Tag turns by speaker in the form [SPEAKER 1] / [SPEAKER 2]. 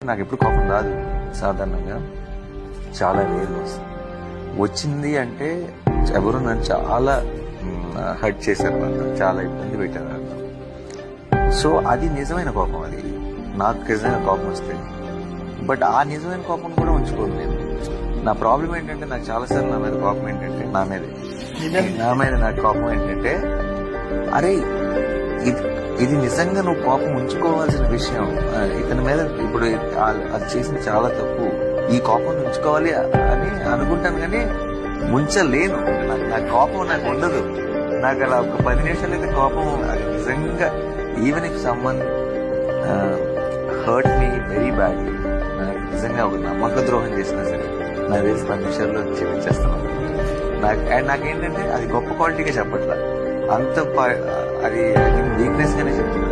[SPEAKER 1] నాకు ఎప్పుడు కోపం రాదు. సాధారణంగా చాలా రేర్గా వస్తుంది. వచ్చింది అంటే ఎవరు నన్ను చాలా హర్ట్ చేశారు, చాలా ఇబ్బంది పెట్టారు అర్థం. సో అది నిజమైన కోపం. అది నాకు నిజమైన కోపం వస్తే, బట్ ఆ నిజమైన కోపం కూడా ఉంచుకోదు నేను. నా ప్రాబ్లం ఏంటంటే, నాకు చాలాసార్లు నా మీద కోపం ఏంటంటే, నా మీద నాకు కోపం ఏంటంటే, అరే ఇది నిజంగా నువ్వు కోపం ఉంచుకోవాల్సిన విషయం. ఇతని మీద ఇప్పుడు అది చేసింది చాలా తప్పు, ఈ కోపం ఉంచుకోవాలి అని అనుకుంటాను, కానీ ఉంచలేను. నా కోపం నాకు ఉండదు. నాకు అలా ఒక 10 నిమిషాలు అయితే కోపం నిజంగా, even if someone hurt me very badly, నాకు నిజంగా ఒక నమ్మక ద్రోహం చేసినా సరే నాకు తెలిసి 10 నిమిషాల్లో క్షమించేస్తాను. నాకేంటంటే అది గొప్ప క్వాలిటీగా చెప్పట్లా, అంత అది వీక్నెస్ గానే చెప్తున్నా.